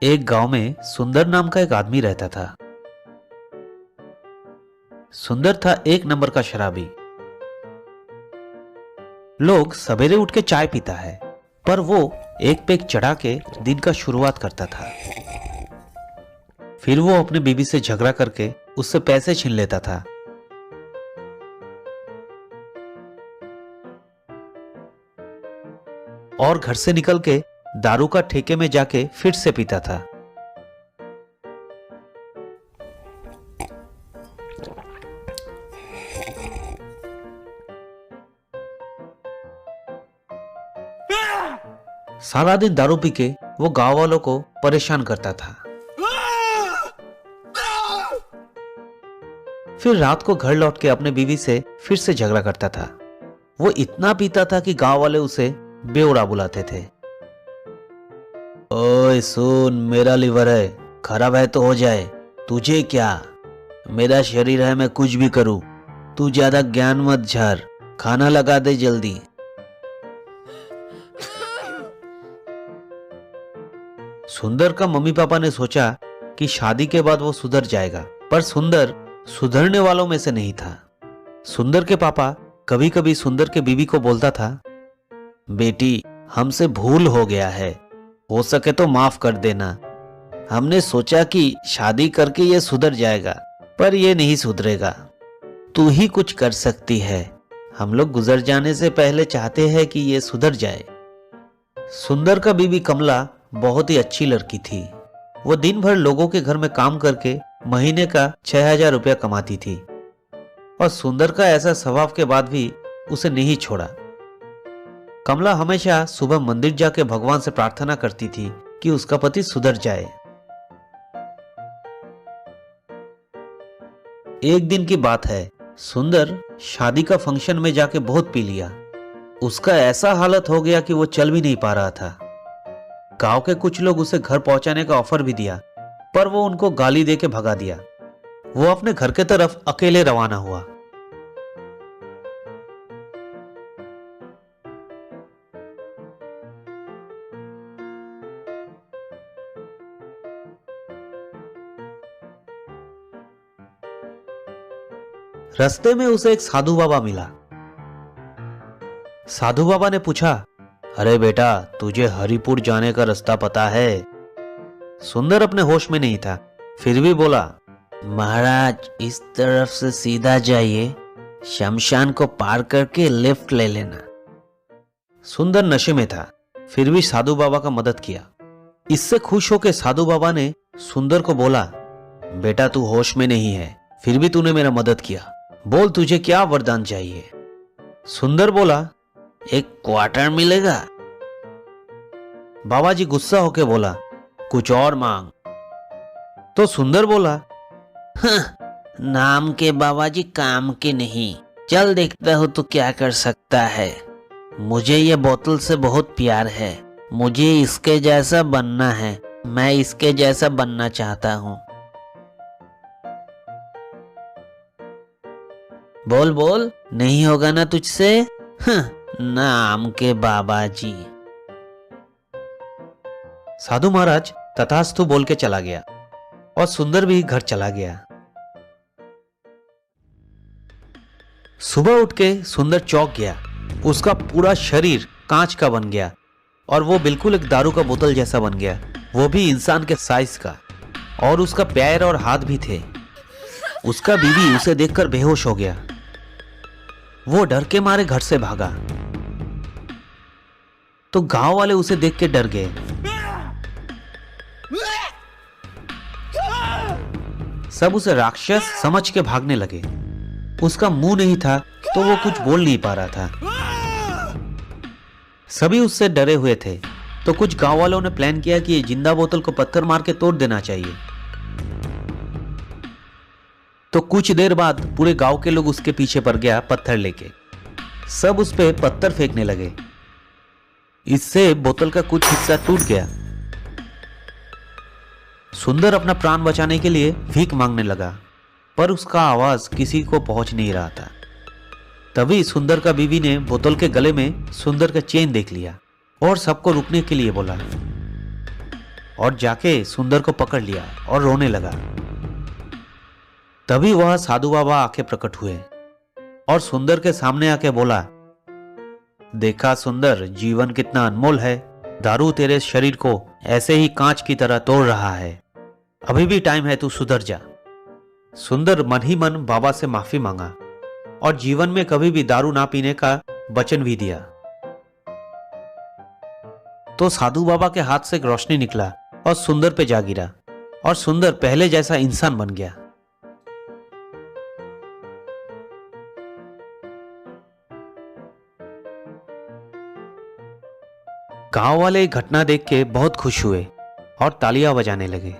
एक गांव में सुंदर नाम का एक आदमी रहता था। सुंदर था एक नंबर का शराबी। लोग सवेरे उठ के चाय पीता है, पर वो एक पेग चढ़ा के दिन का शुरुआत करता था। फिर वो अपनी बीवी से झगड़ा करके उससे पैसे छीन लेता था। और घर से निकल के दारू का ठेके में जाके फिर से पीता था। सारा दिन दारू पी के वो गांव वालों को परेशान करता था। फिर रात को घर लौट के अपने बीवी से फिर से झगड़ा करता था। वो इतना पीता था कि गांव वाले उसे बेवड़ा बुलाते थे। ओए सुन, मेरा लिवर है, खराब है तो हो जाए, तुझे क्या? मेरा शरीर है, मैं कुछ भी करूं। तू ज्यादा ज्ञान मत झाड़, खाना लगा दे जल्दी। सुंदर का मम्मी पापा ने सोचा कि शादी के बाद वो सुधर जाएगा, पर सुंदर सुधरने वालों में से नहीं था। सुंदर के पापा कभी कभी सुंदर के बीवी को बोलता था, बेटी हमसे भूल हो गया है, हो सके तो माफ कर देना। हमने सोचा कि शादी करके ये सुधर जाएगा, पर ये नहीं सुधरेगा। तू ही कुछ कर सकती है। हम लोग गुजर जाने से पहले चाहते हैं कि ये सुधर जाए। सुंदर का बीवी कमला बहुत ही अच्छी लड़की थी। वो दिन भर लोगों के घर में काम करके महीने का 6,000 रुपया कमाती थी, और सुंदर का ऐसा स्वभाव के बाद भी उसे नहीं छोड़ा। कमला हमेशा सुबह मंदिर जाके भगवान से प्रार्थना करती थी कि उसका पति सुधर जाए। एक दिन की बात है, सुंदर शादी का फंक्शन में जाके बहुत पी लिया। उसका ऐसा हालत हो गया कि वो चल भी नहीं पा रहा था। गांव के कुछ लोग उसे घर पहुंचाने का ऑफर भी दिया, पर वो उनको गाली देके भगा दिया। वो अपने घर के तरफ अकेले रवाना हुआ। रास्ते में उसे एक साधु बाबा मिला। साधु बाबा ने पूछा, अरे बेटा, तुझे हरिपुर जाने का रास्ता पता है? सुंदर अपने होश में नहीं था, फिर भी बोला, महाराज इस तरफ से सीधा जाइए, शमशान को पार करके लेफ्ट ले लेना। सुंदर नशे में था, फिर भी साधु बाबा का मदद किया। इससे खुश होकर साधु बाबा ने सुंदर को बोला, बेटा तू होश में नहीं है, फिर भी तूने मेरा मदद किया, बोल तुझे क्या वरदान चाहिए? सुंदर बोला, एक क्वार्टर मिलेगा? बाबा जी गुस्सा होके बोला, कुछ और मांग। तो सुंदर बोला, नाम के बाबा जी, काम के नहीं। चल देखता हूं तू क्या कर सकता है। मुझे ये बोतल से बहुत प्यार है, मुझे इसके जैसा बनना है, मैं इसके जैसा बनना चाहता हूं। बोल बोल, नहीं होगा ना तुझसे? नाम के बाबा जी। साधु महाराज तथास्तु बोल के चला गया, और सुंदर भी घर चला गया। सुबह उठ के सुंदर चौंक गया। उसका पूरा शरीर कांच का बन गया, और वो बिल्कुल एक दारू का बोतल जैसा बन गया, वो भी इंसान के साइज का। और उसका पैर और हाथ भी थे। उसका बीवी उसे देखकर बेहोश हो गया। वो डर के मारे घर से भागा, तो गांव वाले उसे देख के डर गए। सब उसे राक्षस समझ के भागने लगे। उसका मुंह नहीं था, तो वो कुछ बोल नहीं पा रहा था। सभी उससे डरे हुए थे, तो कुछ गांव वालों ने प्लान किया कि ये जिंदा बोतल को पत्थर मार के तोड़ देना चाहिए। तो कुछ देर बाद पूरे गांव के लोग उसके पीछे पड़ गया पत्थर लेके। सब उस पे पत्थर फेंकने लगे। इससे बोतल का कुछ हिस्सा टूट गया। सुंदर अपना प्राण बचाने के लिए भीख मांगने लगा, पर उसका आवाज किसी को पहुंच नहीं रहा था। तभी सुंदर का बीवी ने बोतल के गले में सुंदर का चेन देख लिया और सबको रुकने के लिए बोला। और जाके सुंदर को पकड़ लिया और रोने लगा। तभी वह साधु बाबा आके प्रकट हुए और सुंदर के सामने आके बोला, देखा सुंदर, जीवन कितना अनमोल है। दारू तेरे शरीर को ऐसे ही कांच की तरह तोड़ रहा है। अभी भी टाइम है, तू सुधर जा। सुंदर मन ही मन बाबा से माफी मांगा और जीवन में कभी भी दारू ना पीने का वचन भी दिया। तो साधु बाबा के हाथ से एक रोशनी निकला और सुंदर पे जा गिरा और सुंदर पहले जैसा इंसान बन गया। गांव वाले घटना देख के बहुत खुश हुए और तालियां बजाने लगे।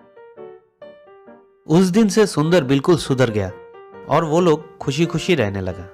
उस दिन से सुंदर बिल्कुल सुधर गया और वो लोग खुशी खुशी रहने लगा।